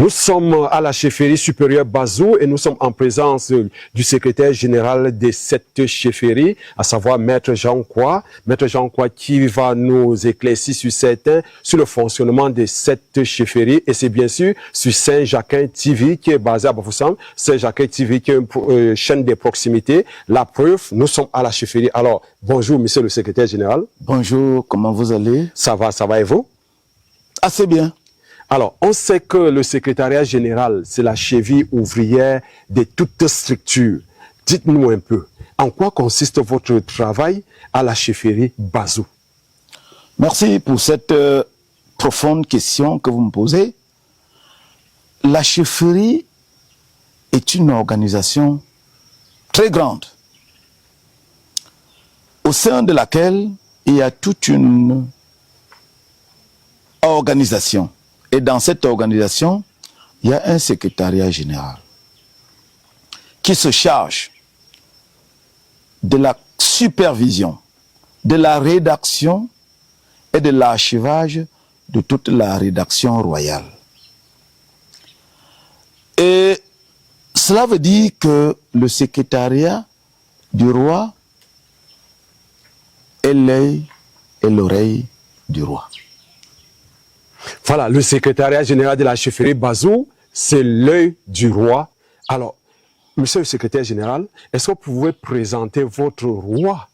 Nous sommes à la chefferie supérieure Bazou et nous sommes en présence du secrétaire général de cette chefferie, à savoir Maître Jean Kwa. Maître Jean Kwa qui va nous éclaircir sur le fonctionnement de cette chefferie et c'est bien sûr sur Saint-Jacques TV qui est basé à Bafoussam. Saint-Jacques TV qui est une chaîne de proximité. La preuve, nous sommes à la chefferie. Alors, bonjour monsieur le secrétaire général. Bonjour, comment vous allez? Ça va et vous? Assez bien. Alors, on sait que le secrétariat général, c'est la cheville ouvrière de toute structure. Dites-nous un peu, en quoi consiste votre travail à la chefferie Bazou? Merci pour cette profonde question que vous me posez. La chefferie est une organisation très grande, au sein de laquelle il y a toute une organisation. Et dans cette organisation, il y a un secrétariat général qui se charge de la supervision, de la rédaction et de l'archivage de toute la rédaction royale. Et cela veut dire que le secrétariat du roi est l'œil et l'oreille du roi. Voilà, le secrétariat général de la chefferie Bazou, c'est l'œil du roi. Alors, monsieur le secrétaire général, est-ce que vous pouvez présenter votre roi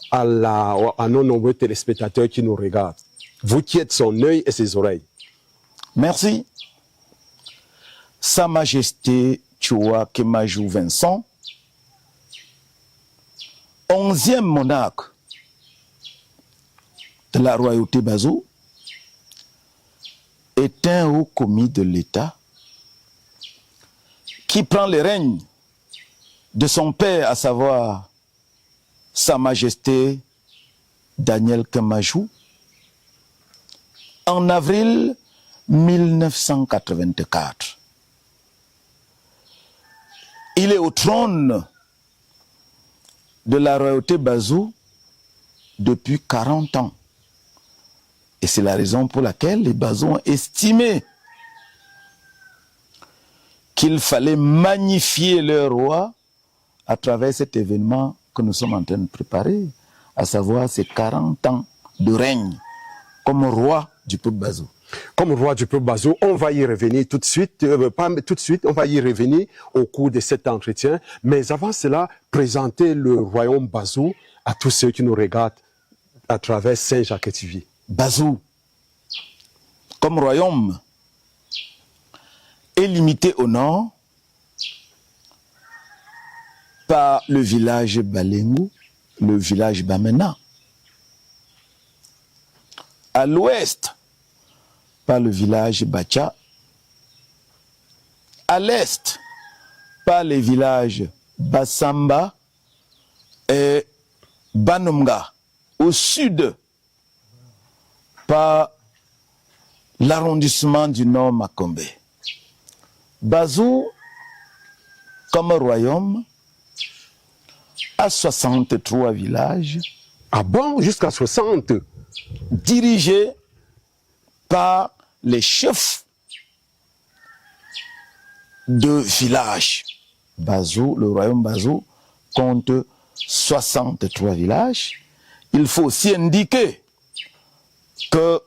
à nos nombreux téléspectateurs qui nous regardent? Vous qui êtes son œil et ses oreilles. Merci. Sa Majesté Tchoua Kemajou Vincent, 11e monarque de la royauté Bazou, est un haut commis de l'État qui prend les règnes de son père, à savoir Sa Majesté Daniel Kemajou, en avril 1984. Il est au trône de la royauté Bazou depuis 40 ans. Et c'est la raison pour laquelle les Bazou ont estimé qu'il fallait magnifier leur roi à travers cet événement que nous sommes en train de préparer, à savoir ces 40 ans de règne comme roi du peuple Bazou. Comme roi du peuple Bazou, on va y revenir tout de suite, pas tout de suite, on va y revenir au cours de cet entretien. Mais avant cela, présenter le royaume Bazou à tous ceux qui nous regardent à travers Saint-Jacques TV. Bazou, comme royaume, est limité au nord par le village Balengou, le village Bamena. À l'ouest, par le village Bacha. À l'est, par les villages Bassamba et Banumga. Au sud, par l'arrondissement du Nord Makombe. Bazou, comme royaume, a 63 villages. Ah bon, jusqu'à 60? Dirigés par les chefs de village. Bazou, le royaume Bazou compte 63 villages. Il faut aussi indiquer que,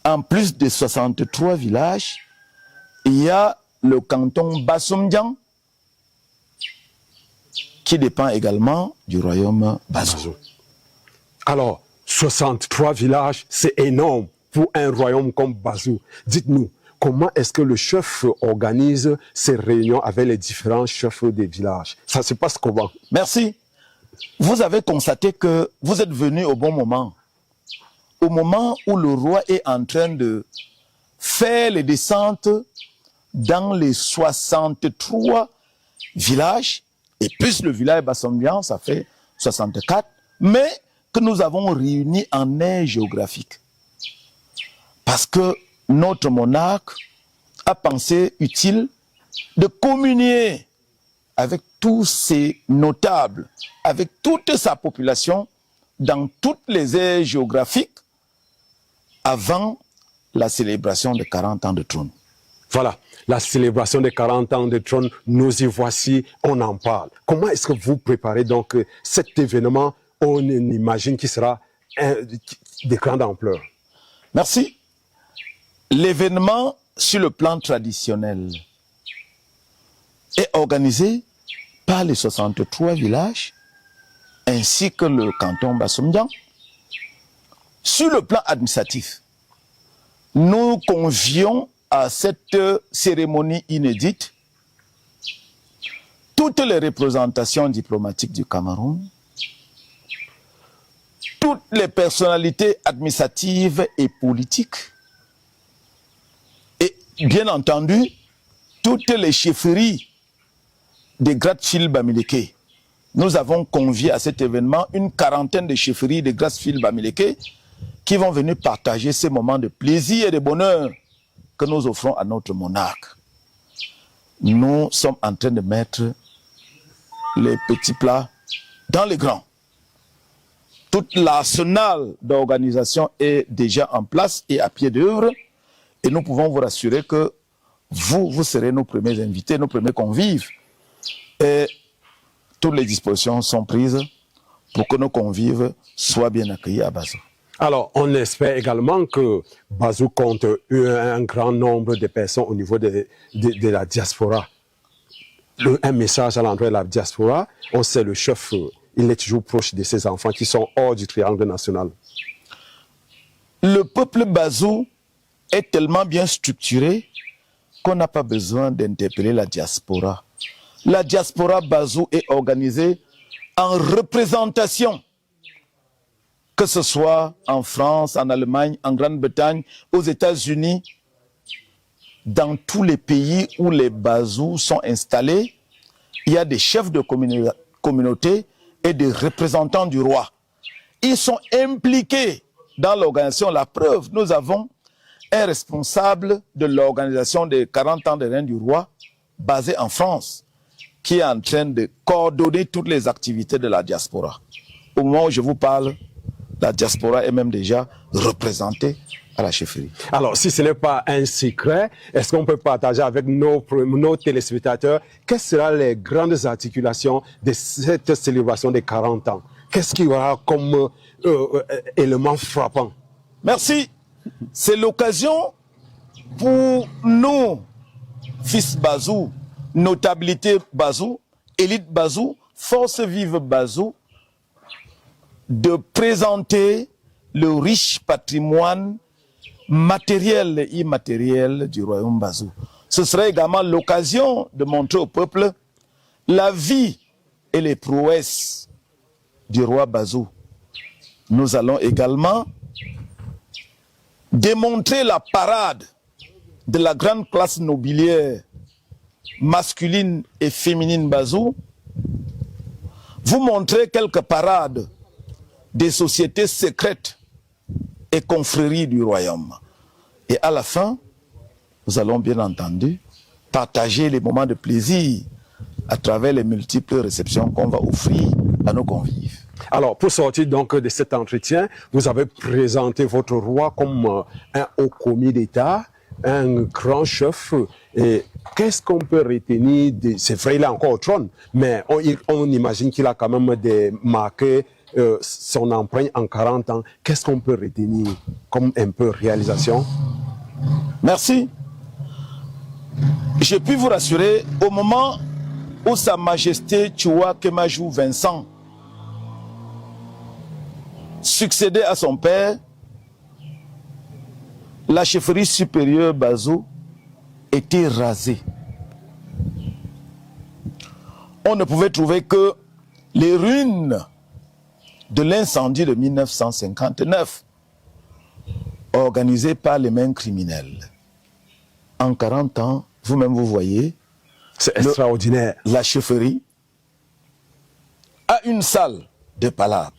en plus des 63 villages, il y a le canton Bassumdian qui dépend également du royaume Bazou. Alors, 63 villages, c'est énorme pour un royaume comme Bazou. Dites-nous, comment est-ce que le chef organise ses réunions avec les différents chefs des villages? Ça se passe comment? Merci. Vous avez constaté que vous êtes venu au bon moment. Au moment où le roi est en train de faire les descentes dans les 63 villages, et plus le village Bassombian, ça fait 64, mais que nous avons réuni en aire géographique. Parce que notre monarque a pensé utile de communier avec tous ses notables, avec toute sa population, dans toutes les aires géographiques, avant la célébration de 40 ans de trône. Voilà, la célébration des 40 ans de trône, nous y voici, on en parle. Comment est-ce que vous préparez donc cet événement? On imagine qu'il sera de grande ampleur. Merci. L'événement sur le plan traditionnel est organisé par les 63 villages ainsi que le canton Bassomdian. Sur le plan administratif, nous convions à cette cérémonie inédite toutes les représentations diplomatiques du Cameroun, toutes les personnalités administratives et politiques, et bien entendu, toutes les chefferies des Gratte-Fil Bamileke. Nous avons convié à cet événement une quarantaine de chefferies de Gratte-Fil Bamileke qui vont venir partager ces moments de plaisir et de bonheur que nous offrons à notre monarque. Nous sommes en train de mettre les petits plats dans les grands. Tout l'arsenal d'organisation est déjà en place et à pied d'œuvre. Et nous pouvons vous rassurer que vous serez nos premiers invités, nos premiers convives. Et toutes les dispositions sont prises pour que nos convives soient bien accueillis à Bazou. Alors, on espère également que Bazou compte un grand nombre de personnes au niveau de la diaspora. Un message à l'endroit de la diaspora, on sait le chef, il est toujours proche de ses enfants qui sont hors du triangle national. Le peuple Bazou est tellement bien structuré qu'on n'a pas besoin d'interpeller la diaspora. La diaspora Bazou est organisée en représentation, que ce soit en France, en Allemagne, en Grande-Bretagne, aux États-Unis, dans tous les pays où les Bazous sont installés, il y a des chefs de communauté et des représentants du roi. Ils sont impliqués dans l'organisation. La preuve, nous avons un responsable de l'organisation des 40 ans de règne du roi, basé en France, qui est en train de coordonner toutes les activités de la diaspora. Au moment où je vous parle, la diaspora est même déjà représentée à la chefferie. Alors, si ce n'est pas un secret, est-ce qu'on peut partager avec nos téléspectateurs quelles seront les grandes articulations de cette célébration des 40 ans? Qu'est-ce qu'il y aura comme élément frappant? Merci. C'est l'occasion pour nous, fils Bazou, notabilité Bazou, élite Bazou, force vive Bazou, de présenter le riche patrimoine matériel et immatériel du royaume Bazou. Ce serait également l'occasion de montrer au peuple la vie et les prouesses du roi Bazou. Nous allons également démontrer la parade de la grande classe nobiliaire masculine et féminine Bazou, vous montrer quelques parades des sociétés secrètes et confréries du royaume. Et à la fin, nous allons bien entendu partager les moments de plaisir à travers les multiples réceptions qu'on va offrir à nos convives. Alors, pour sortir donc de cet entretien, vous avez présenté votre roi comme un haut commis d'État, un grand chef. Et qu'est-ce qu'on peut retenir de... C'est vrai, il est encore au trône, mais on imagine qu'il a quand même marqué son empreinte en 40 ans. Qu'est-ce qu'on peut retenir comme un peu réalisation? Merci. Je puis vous rassurer, au moment où Sa Majesté Tchoua Kemajou Vincent succédait à son père, la chefferie supérieure Bazou était rasée. On ne pouvait trouver que les ruines de l'incendie de 1959, organisé par les mains criminelles. En 40 ans, vous-même vous voyez, c'est extraordinaire. La chefferie a une salle de palabre,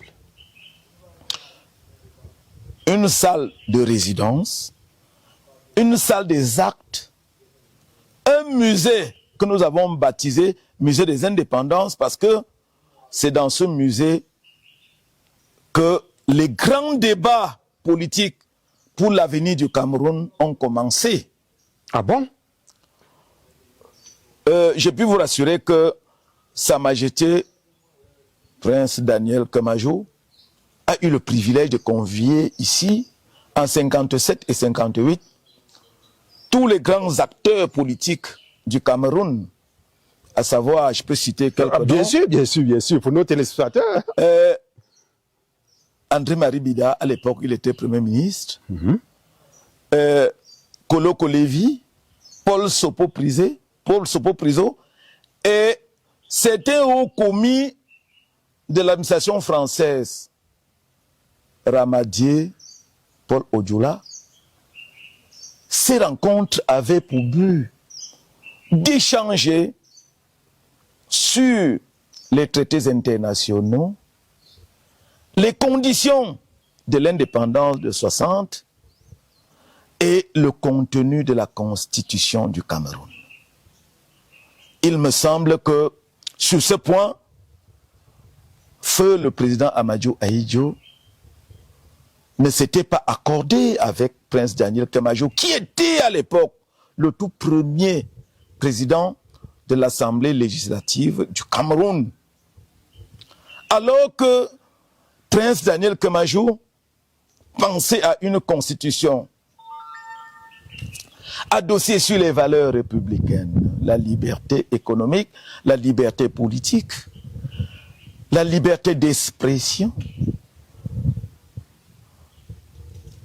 une salle de résidence, une salle des actes, un musée que nous avons baptisé Musée des Indépendances parce que c'est dans ce musée que les grands débats politiques pour l'avenir du Cameroun ont commencé. Ah bon? je puis vous rassurer que Sa Majesté, Prince Daniel Kamajo, a eu le privilège de convier ici, en 57 et 58, tous les grands acteurs politiques du Cameroun, à savoir, je peux citer quelques noms. Bien sûr, pour nos téléspectateurs. André-Marie Bida, à l'époque, il était Premier ministre. Kolo Kolevi, Paul Sopo-Priso, et certains hauts commis de l'administration française, Ramadier, Paul Odjoula. Ces rencontres avaient pour but d'échanger sur les traités internationaux, les conditions de l'indépendance de 60 et le contenu de la constitution du Cameroun. Il me semble que sur ce point, feu le président Amadou Ahidjo ne s'était pas accordé avec Prince Daniel Kamajo, qui était à l'époque le tout premier président de l'Assemblée législative du Cameroun. Alors que Prince Daniel Kamajo pensait à une constitution adossée sur les valeurs républicaines, la liberté économique, la liberté politique, la liberté d'expression.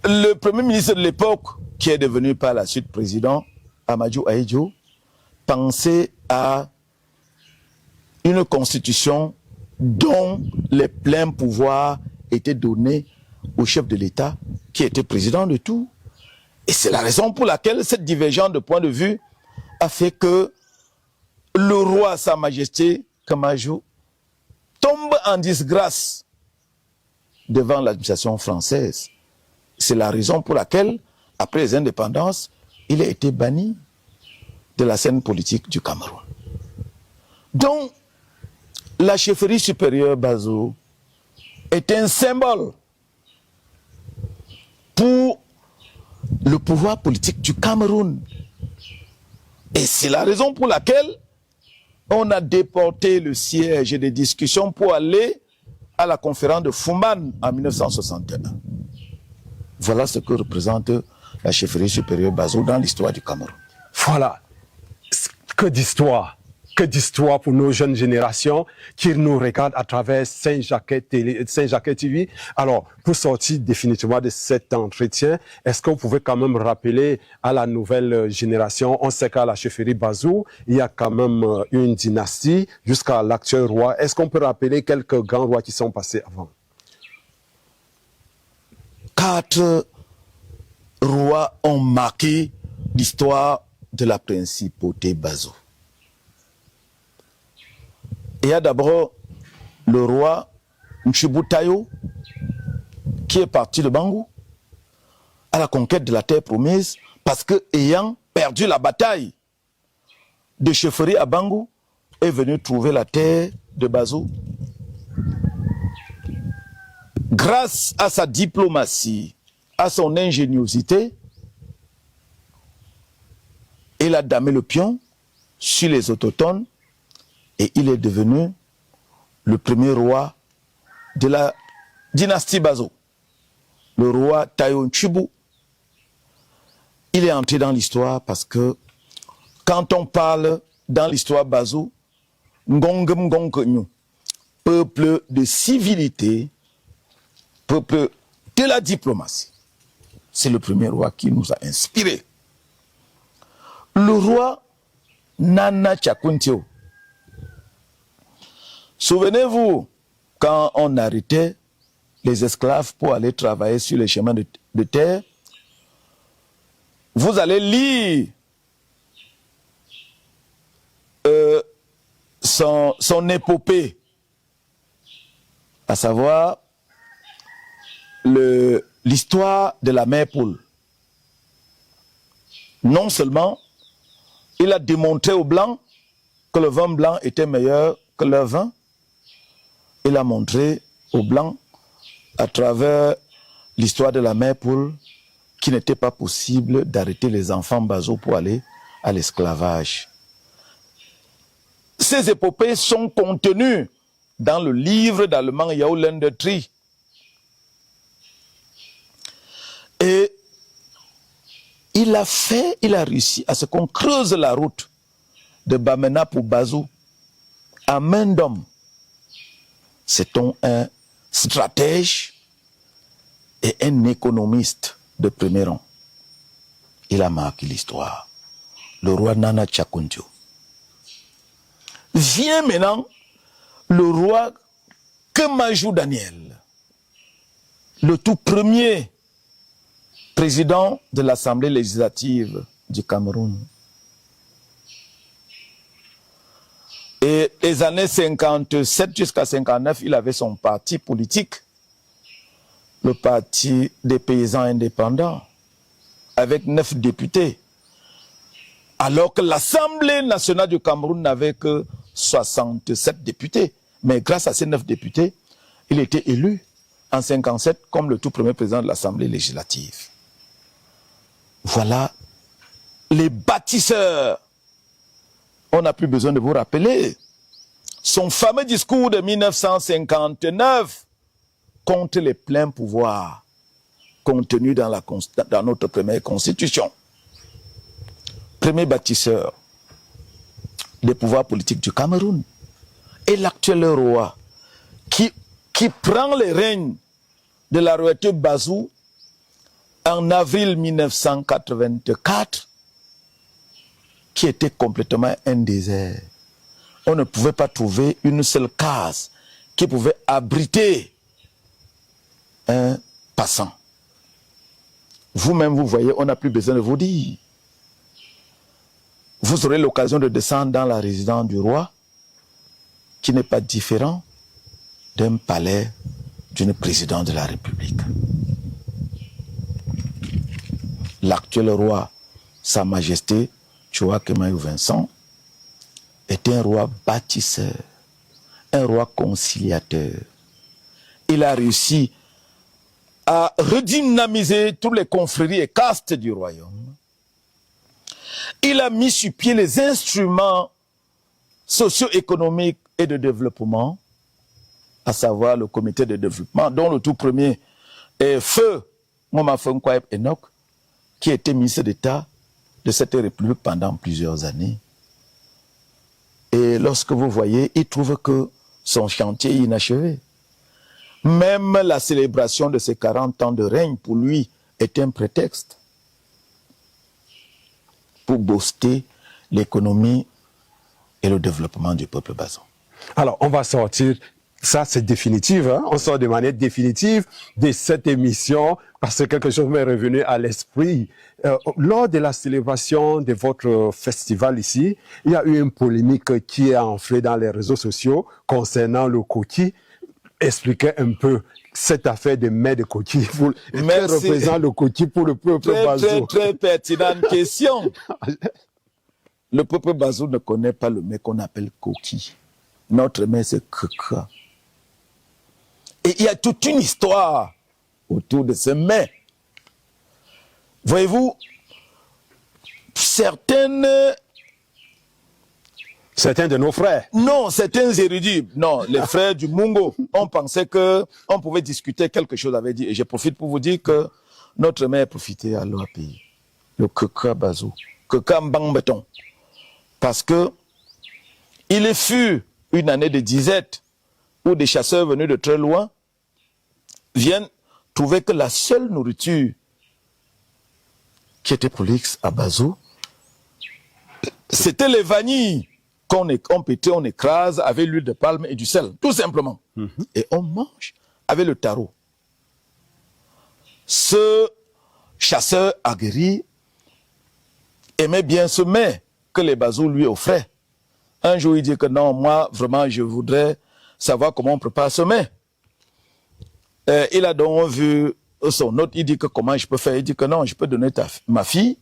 Le premier ministre de l'époque, qui est devenu par la suite président, Amadou Ahidjo, pensait à une constitution dont les pleins pouvoirs étaient donnés au chef de l'État, qui était président de tout. Et c'est la raison pour laquelle cette divergence de point de vue a fait que le roi, Sa Majesté Kamajo, tombe en disgrâce devant l'administration française. C'est la raison pour laquelle, après les indépendances, il a été banni de la scène politique du Cameroun. Donc, la chefferie supérieure Bazo est un symbole pour le pouvoir politique du Cameroun. Et c'est la raison pour laquelle on a déporté le siège des discussions pour aller à la conférence de Fouman en 1961. Voilà ce que représente la chefferie supérieure Bazo dans l'histoire du Cameroun. Voilà. Que d'histoire pour nos jeunes générations qui nous regardent à travers Saint-Jacques TV. Alors, pour sortir définitivement de cet entretien, est-ce que vous pouvez quand même rappeler à la nouvelle génération, on sait qu'à la chefferie Bazou, il y a quand même une dynastie jusqu'à l'actuel roi. Est-ce qu'on peut rappeler quelques grands rois qui sont passés avant? 4 rois ont marqué l'histoire de la principauté Bazou. Il y a d'abord le roi Nchibutayo, qui est parti de Bangou à la conquête de la terre promise, parce que, ayant perdu la bataille de chefferie à Bangou, est venu trouver la terre de Bazou. Grâce à sa diplomatie, à son ingéniosité, il a damé le pion sur les autochtones et il est devenu le premier roi de la dynastie Bazo, le roi Tayo Nchibu. Il est entré dans l'histoire parce que quand on parle dans l'histoire Bazo, Ngongem Ngongkenyu, peuple de civilité, peuple de la diplomatie, c'est le premier roi qui nous a inspirés. Le roi Nana Chakuntio. Souvenez-vous, quand on arrêtait les esclaves pour aller travailler sur les chemins de terre, vous allez lire son épopée, à savoir l'histoire de la mère Poule. Non seulement il a démontré aux Blancs que le vin blanc était meilleur que leur vin, il a montré aux Blancs, à travers l'histoire de la mère Poule, qu'il n'était pas possible d'arrêter les enfants Bazo pour aller à l'esclavage. Ces épopées sont contenues dans le livre d'allemand Jahrhundert Tri. Et il a réussi à ce qu'on creuse la route de Bamena pour Bazou à main d'homme. C'est un stratège et un économiste de premier rang. Il a marqué l'histoire. Le roi Nana Tchakoundjo. Vient maintenant le roi Kemajou Daniel, le tout premier président de l'Assemblée législative du Cameroun. Et les années 57 jusqu'à 59, il avait son parti politique, le Parti des paysans indépendants, avec 9 députés. Alors que l'Assemblée nationale du Cameroun n'avait que 67 députés. Mais grâce à ces 9 députés, il était élu en 57 comme le tout premier président de l'Assemblée législative. Voilà les bâtisseurs. On n'a plus besoin de vous rappeler son fameux discours de 1959 contre les pleins pouvoirs contenus dans notre première constitution. Premier bâtisseur des pouvoirs politiques du Cameroun. Et l'actuel roi qui prend les règnes de la royauté Bazou en avril 1984, qui était complètement un désert. On ne pouvait pas trouver une seule case qui pouvait abriter un passant. Vous-même, vous voyez, on n'a plus besoin de vous dire. Vous aurez l'occasion de descendre dans la résidence du roi, qui n'est pas différent d'un palais d'une présidente de la République. L'actuel roi, Sa Majesté Tchoa Kemayou Vincent, est un roi bâtisseur, un roi conciliateur. Il a réussi à redynamiser toutes les confréries et castes du royaume. Il a mis sur pied les instruments socio-économiques et de développement, à savoir le comité de développement, dont le tout premier est Feu Momafen Kouaib Enoch, qui était ministre d'État de cette république pendant plusieurs années. Et lorsque vous voyez, il trouve que son chantier est inachevé. Même la célébration de ses 40 ans de règne, pour lui, est un prétexte pour booster l'économie et le développement du peuple bazou. Alors, on va sortir, ça c'est définitif, hein? On sort de manière définitive de cette émission parce que quelque chose m'est revenu à l'esprit. Lors de la célébration de votre festival ici, il y a eu une polémique qui est enflée dans les réseaux sociaux concernant le coquille. Expliquez un peu cette affaire de mets de coquille. Qui représente le coquille pour le peuple bazou? Très pertinente question. Le peuple bazou ne connaît pas le mets qu'on appelle coquille. Notre mets, c'est keka. Et il y a toute une histoire autour de ce mets. Voyez-vous, certains de nos frères. Non, certains érudits, non, les frères du Mungo, on pensait qu'on pouvait discuter quelque chose avec dit. Et je profite pour vous dire que notre mère a profité à leur pays. Le keka bazou. Keka mbang beton. Parce que il fut une année de disette où des chasseurs venus de très loin viennent trouver que la seule nourriture qui était prolixe à Bazou, c'était les vanilles qu'on pétait, on écrase avec l'huile de palme et du sel, tout simplement. Et on mange avec le taro. Ce chasseur aguerri aimait bien ce mets que les Bazous lui offraient. Un jour, il dit que non, moi, vraiment, je voudrais savoir comment on prépare ce mets. Il a donc vu son hôte, il dit que comment je peux faire. Il dit que non, je peux donner ma fille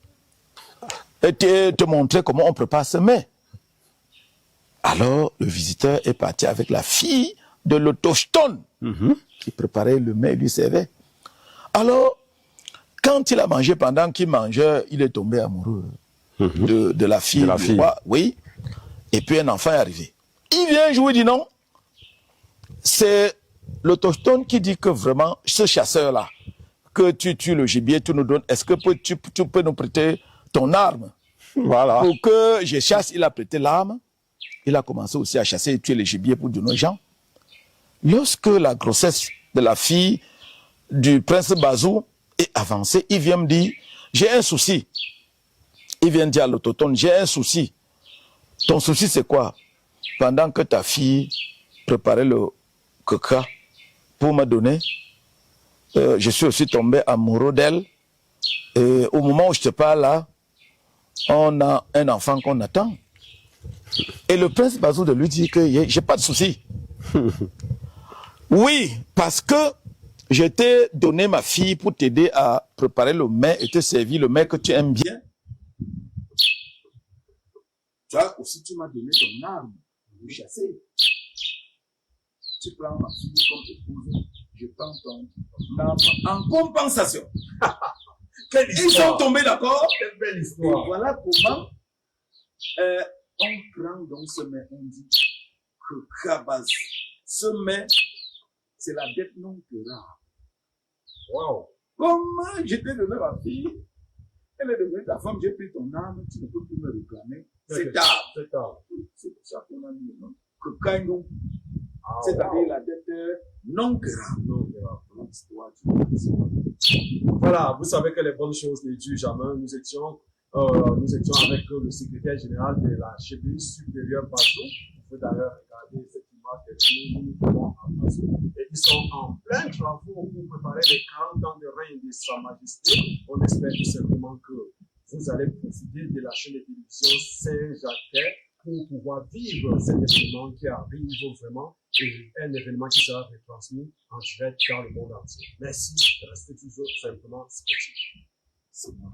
et te montrer comment on prépare ce mets. Alors, le visiteur est parti avec la fille de l'autochtone qui préparait le mets et lui servait. Alors, quand il a mangé, pendant qu'il mangeait, il est tombé amoureux de la fille du roi. Oui. Et puis un enfant est arrivé. Il vient un jour, il dit non. C'est l'autochtone qui dit que vraiment, ce chasseur-là, que tu tues le gibier, tu nous donnes, est-ce que tu peux nous prêter ton arme? Voilà. Pour que je chasse, il a prêté l'arme. Il a commencé aussi à chasser et tuer les gibiers pour de nos gens. Lorsque la grossesse de la fille du prince Bazou est avancée, il vient me dire, j'ai un souci. Il vient dire à l'autochtone, j'ai un souci. Ton souci c'est quoi? Pendant que ta fille préparait le coca pour me donner, je suis aussi tombé amoureux d'elle. Et au moment où je te parle là, on a un enfant qu'on attend. Et le prince Bazou de lui dit que j'ai pas de souci. Oui, parce que je t'ai donné ma fille pour t'aider à préparer le mets et te servir le mets que tu aimes bien. Tu vois, aussi tu m'as donné ton arme pour chasser. Tu prends ma fille comme épouse, je prends ton arme en compensation. Ils sont tombés d'accord. Quelle belle Et histoire. voilà comment on prend donc ce mets, on dit que Kabaz, ce mets, c'est la dette non payable. Wow. Comment je t'ai donné ma fille, elle est devenue ta femme, j'ai pris ton âme, tu ne peux plus me réclamer. C'est tard. C'est tard. C'est pour ça qu'on a mis le nom. Que Kagnon, Ah, c'est-à-dire wow. la dette non payable. Non, mais, Dans l'histoire voilà, vous savez que les bonnes choses ne durent jamais. Nous étions avec le secrétaire général de la chefferie supérieure Bazou. Vous pouvez d'ailleurs regarder cette image de nous en Bazou. Et ils sont en plein travaux pour préparer les 40 ans de règne de Sa Majesté. On espère tout simplement que vous allez profiter de la chaîne de télévision Saint-Jacques pour pouvoir vivre cet événement qui arrive vraiment, et un événement qui sera retransmis en direct dans le monde entier. Merci, restez toujours simplement sportifs. C'est moi.